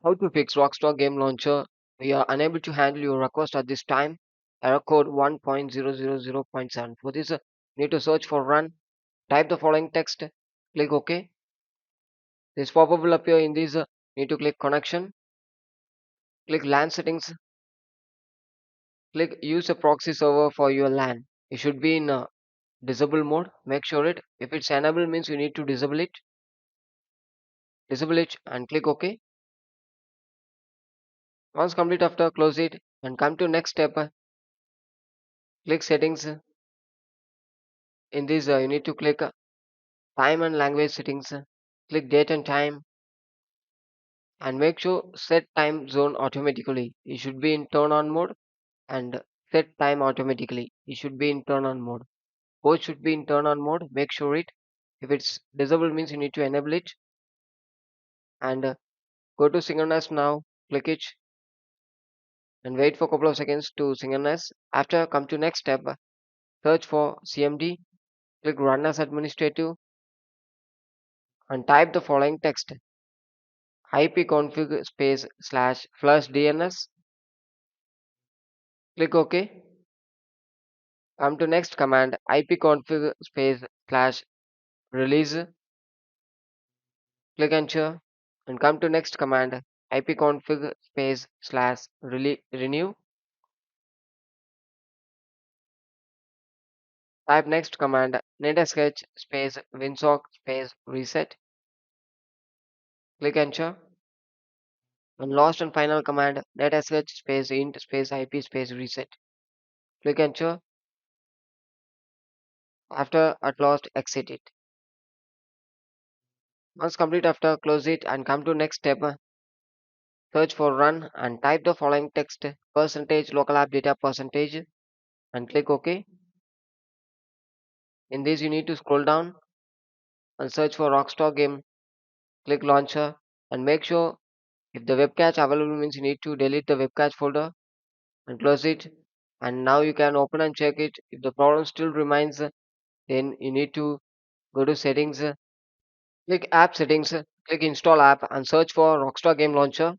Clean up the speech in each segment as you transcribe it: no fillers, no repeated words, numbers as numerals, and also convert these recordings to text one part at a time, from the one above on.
How to fix Rockstar Game Launcher? We are unable to handle your request at this time. Error code 1.000.7. For this, you need to search for run. Type the following text. Click OK. This pop-up will appear in this. Need to click connection. Click LAN settings. Click use a proxy server for your LAN. It should be in disable mode. Make sure it. If it's enable means you need to disable it. Disable it and click OK. Once complete after close it and come to next step. Click settings. In this you need to click time and language settings. Click date and time and make sure set time zone automatically. It should be in turn on mode and set time automatically. It should be in turn on mode. Both should be in turn on mode. Make sure it. If it's disabled means you need to enable it and go to synchronize now. Click it and wait for a couple of seconds to synchronize. After come to next step. Search for CMD. Click run as administrative and type the following text. ipconfig space slash flush DNS. Click OK. Come to next command ipconfig space slash release. Click enter and come to next command ipconfig space slash renew. Type next command netsketch space winsock space reset. Click enter and last and final command netsketch space int space ip space reset. Click enter. After at last exit it. Once complete after close it and come to next step. Search for run and type the following text percentage local app data percentage and click OK. In this you need to scroll down and search for Rockstar game. Click launcher and make sure if the web cache available means you need to delete the web cache folder and close it. And now you can open and check it. If the problem still remains, then you need to go to settings. Click app settings. Click install app and search for Rockstar Game Launcher.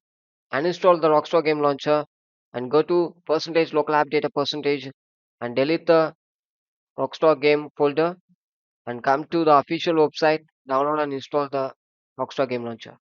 Uninstall the Rockstar Game Launcher and go to percentage local app data percentage and delete the Rockstar game folder and come to the official website, download and install the Rockstar Game Launcher.